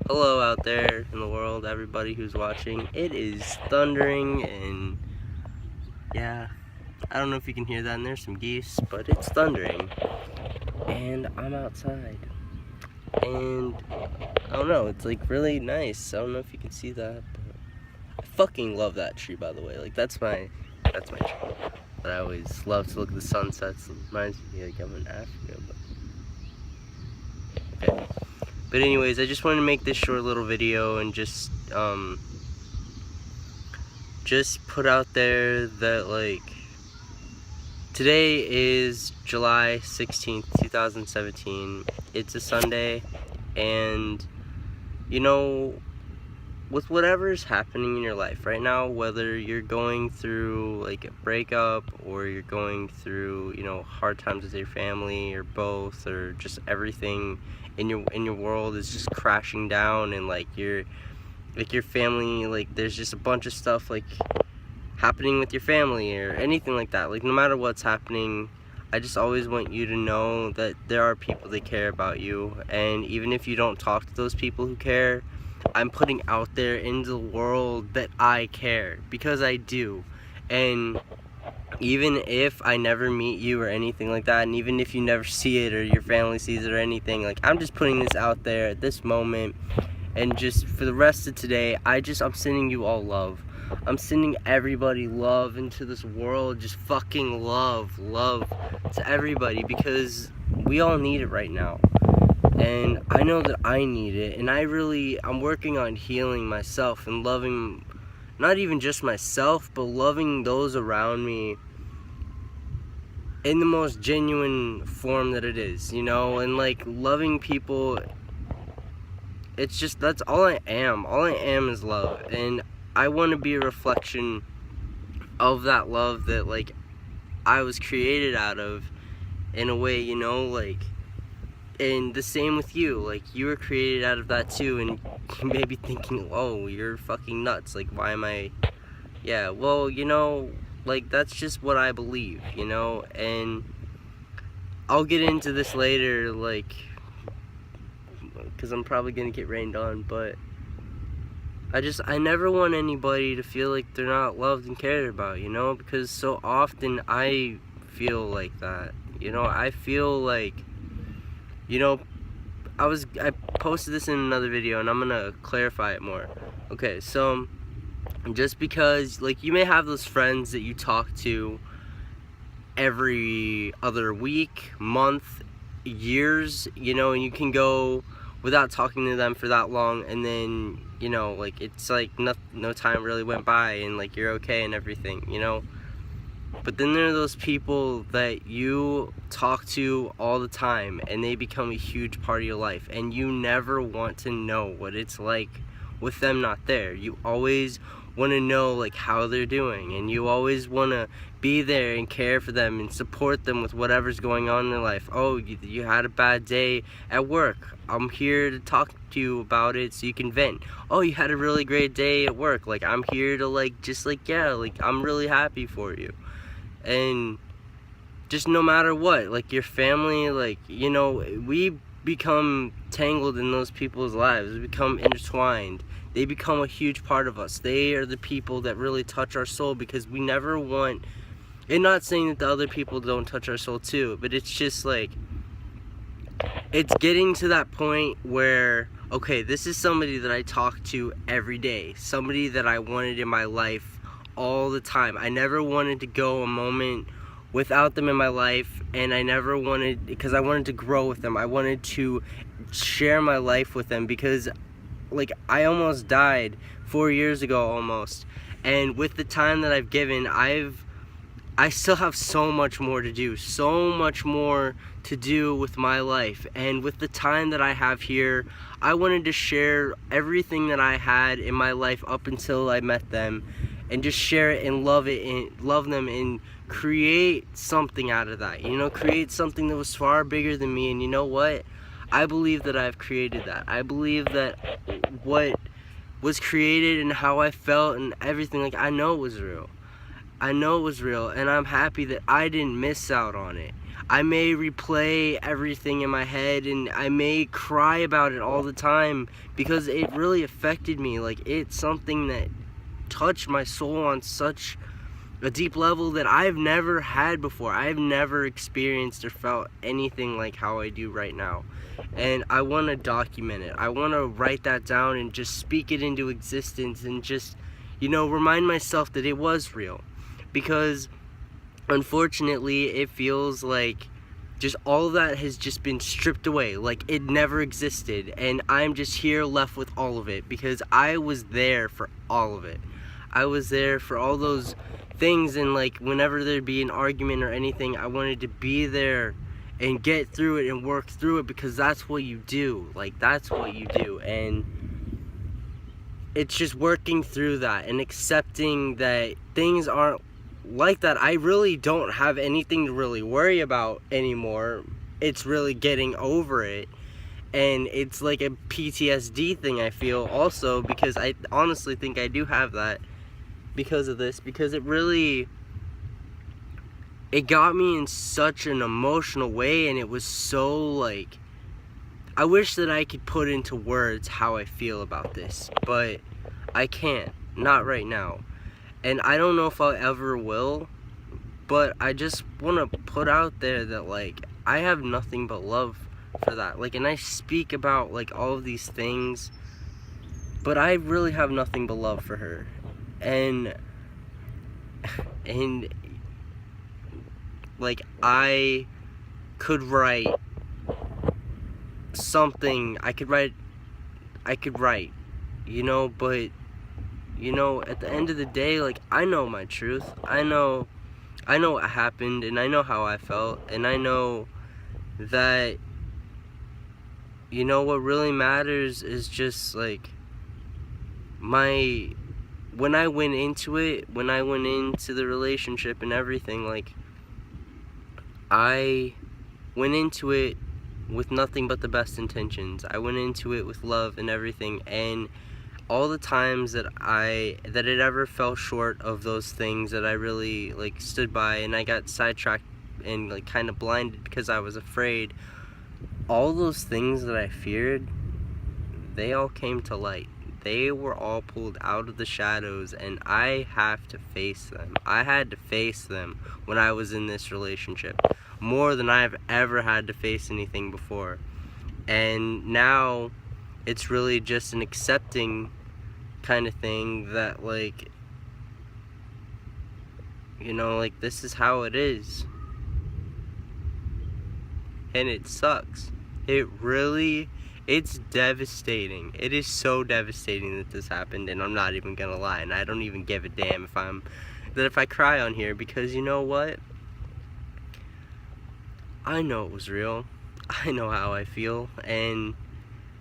Hello out there in the world, everybody who's watching. It is thundering and yeah, I don't know if you can hear that, and there's some geese, but it's thundering. And I'm outside. And I don't know, it's like really nice. I don't know if you can see that, but I fucking love that tree, by the way. Like that's my tree. But I always love to look at the sunsets. It reminds me like I'm in Africa, but okay. But anyways, I just wanted to make this short little video and just put out there that like today is July 16th, 2017. It's a Sunday, and you know, with whatever is happening in your life right now, whether you're going through like a breakup or you're going through, hard times with your family or both, or just everything in your world is just crashing down, and like your family, like there's just a bunch of stuff like happening with your family or anything like that. Like no matter what's happening, I just always want you to know that there are people that care about you, and even if you don't talk to those people who care, I'm putting out there into the world that I care, because I do. And even if I never meet you or anything like that, and even if you never see it or your family sees it or anything, like I'm just putting this out there at this moment. And just for the rest of today, I'm sending you all love. I'm sending everybody love into this world. Just fucking love to everybody, because we all need it right now. And I know that I need it, and I'm working on healing myself and loving, not even just myself, but loving those around me in the most genuine form that it is, and like loving people. It's just, that's all I am. All I am is love, and I want to be a reflection of that love that like I was created out of, in a way, like. And the same with you, like you were created out of that too, and you may be thinking, oh, you're fucking nuts, like why am I, yeah, well, like that's just what I believe, and I'll get into this later, like, because I'm probably gonna get rained on, but I never want anybody to feel like they're not loved and cared about, because so often I feel like that, I feel like, I posted this in another video, and I'm gonna clarify it more. Okay, so just because, like, you may have those friends that you talk to every other week, month, years, and you can go without talking to them for that long, and then, like, it's like no time really went by, and like you're okay and everything, But then there are those people that you talk to all the time, and they become a huge part of your life, and you never want to know what it's like with them not there. You always want to know like how they're doing, and you always want to be there and care for them and support them with whatever's going on in their life. Oh, you had a bad day at work. I'm here to talk to you about it so you can vent. Oh, you had a really great day at work. Like I'm here to like yeah, like I'm really happy for you. And just no matter what, like your family, like, we become tangled in those people's lives. We become intertwined. They become a huge part of us. They are the people that really touch our soul, because we never want, and not saying that the other people don't touch our soul too, but it's just like, it's getting to that point where, okay, this is somebody that I talk to every day, somebody that I wanted in my life all the time. I never wanted to go a moment without them in my life, and I never wanted, because I wanted to grow with them. I wanted to share my life with them, because like I almost died 4 years ago almost, and with the time that I've given, I still have so much more to do, so much more to do with my life. And with the time that I have here, I wanted to share everything that I had in my life up until I met them, and just share it and love it and love them and create something out of that, create something that was far bigger than me. And you know what? I believe that I've created that. I believe that what was created and how I felt and everything, like I know it was real. I know it was real, and I'm happy that I didn't miss out on it. I may replay everything in my head, and I may cry about it all the time because it really affected me. Like, it's something that touched my soul on such a deep level that I've never had before. I've never experienced or felt anything like how I do right now. And I want to document it. I want to write that down and just speak it into existence and just, remind myself that it was real. Because unfortunately, it feels like just all of that has just been stripped away, like it never existed, and I'm just here left with all of it because I was there for all of it. I was there for all those things, and like whenever there'd be an argument or anything, I wanted to be there and get through it and work through it because that's what you do. Like, that's what you do. And it's just working through that and accepting that things aren't like that. I really don't have anything to really worry about anymore. It's really getting over it. And it's like a PTSD thing, I feel, also, because I honestly think I do have that because of this, because it got me in such an emotional way, and it was so like, I wish that I could put into words how I feel about this, but I can't, not right now. And I don't know if I ever will, but I just want to put out there that, like, I have nothing but love for that. Like, and I speak about, like, all of these things, but I really have nothing but love for her. And like, I could write something, I could write, but, at the end of the day, like, I know my truth. I know what happened, and I know how I felt, and I know that, what really matters is just, like, when I went into the relationship and everything, like, I went into it with nothing but the best intentions. I went into it with love and everything, and all the times that it ever fell short of those things that I really, like, stood by, and I got sidetracked and, like, kind of blinded because I was afraid, all those things that I feared, they all came to light. They were all pulled out of the shadows, and I have to face them. I had to face them when I was in this relationship, more than I've ever had to face anything before. And now it's really just an accepting kind of thing that, like, like, this is how it is. And it sucks. It's devastating. It is so devastating that this happened, and I'm not even gonna lie, and I don't even give a damn if I cry on here, because you know what? I know it was real. I know how I feel, and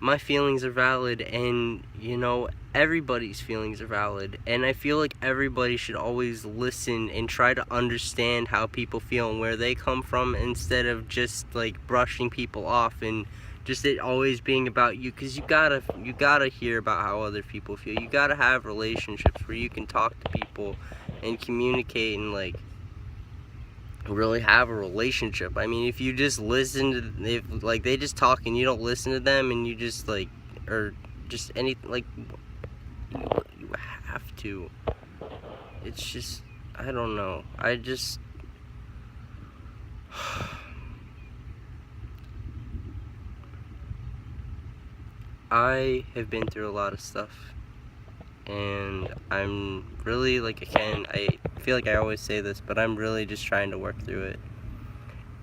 my feelings are valid, and everybody's feelings are valid, and I feel like everybody should always listen and try to understand how people feel and where they come from, instead of just, like, brushing people off and just it always being about you, because you gotta hear about how other people feel. You gotta have relationships where you can talk to people and communicate and, like, really have a relationship. I mean, if you just listen to, if, like, they just talk and you don't listen to them, and you just, like, or just any, like, you have to. It's just, I don't know. I have been through a lot of stuff, and I'm really, like, I feel like I always say this, but I'm really just trying to work through it.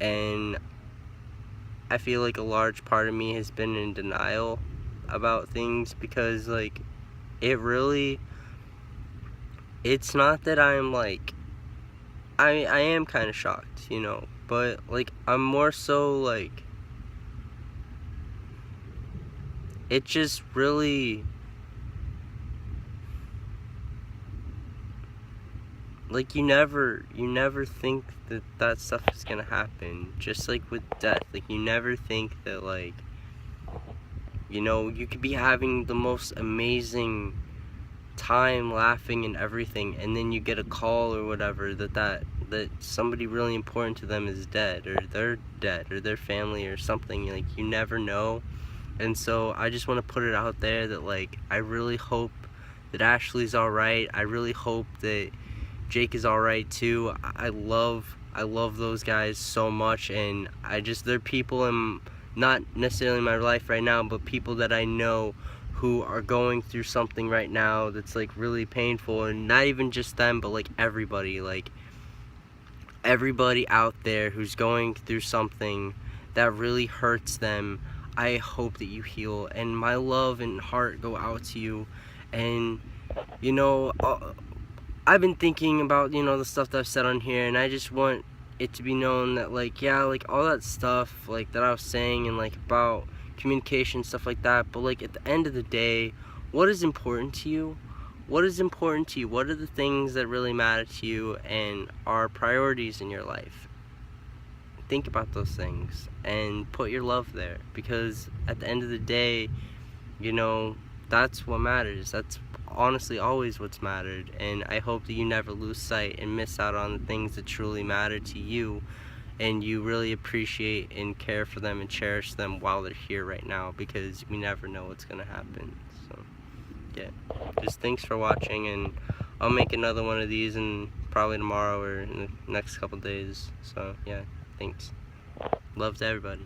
And I feel like a large part of me has been in denial about things, because, like, it's not that I'm, like, I am kind of shocked, but, like, I'm more so, like, it just really, like, you never think that stuff is gonna happen. Just like with death, like, you never think that, like, you could be having the most amazing time laughing and everything, and then you get a call or whatever that that somebody really important to them is dead, or they're dead, or their family or something. Like, you never know. And so I just want to put it out there that, like, I really hope that Ashley's alright. I really hope that Jake is alright too. I love those guys so much, and they're people in, not necessarily in my life right now, but people that I know who are going through something right now that's like really painful, and not even just them, but like everybody out there who's going through something that really hurts them. I hope that you heal, and my love and heart go out to you. And you know, I've been thinking about, you know, the stuff that I've said on here, and I just want it to be known that, like, yeah, like, all that stuff, like, that I was saying, and, like, about communication, stuff like that, but, like, at the end of the day, what is important to you? What is important to you? What are the things that really matter to you and are priorities in your life? Think about those things and put your love there, because at the end of the day, you know, that's what matters. That's honestly always what's mattered, and I hope that you never lose sight and miss out on the things that truly matter to you, and you really appreciate and care for them and cherish them while they're here right now, because we never know what's gonna happen. So yeah, just thanks for watching, and I'll make another one of these in probably tomorrow or in the next couple days. So yeah, thanks. Love to everybody.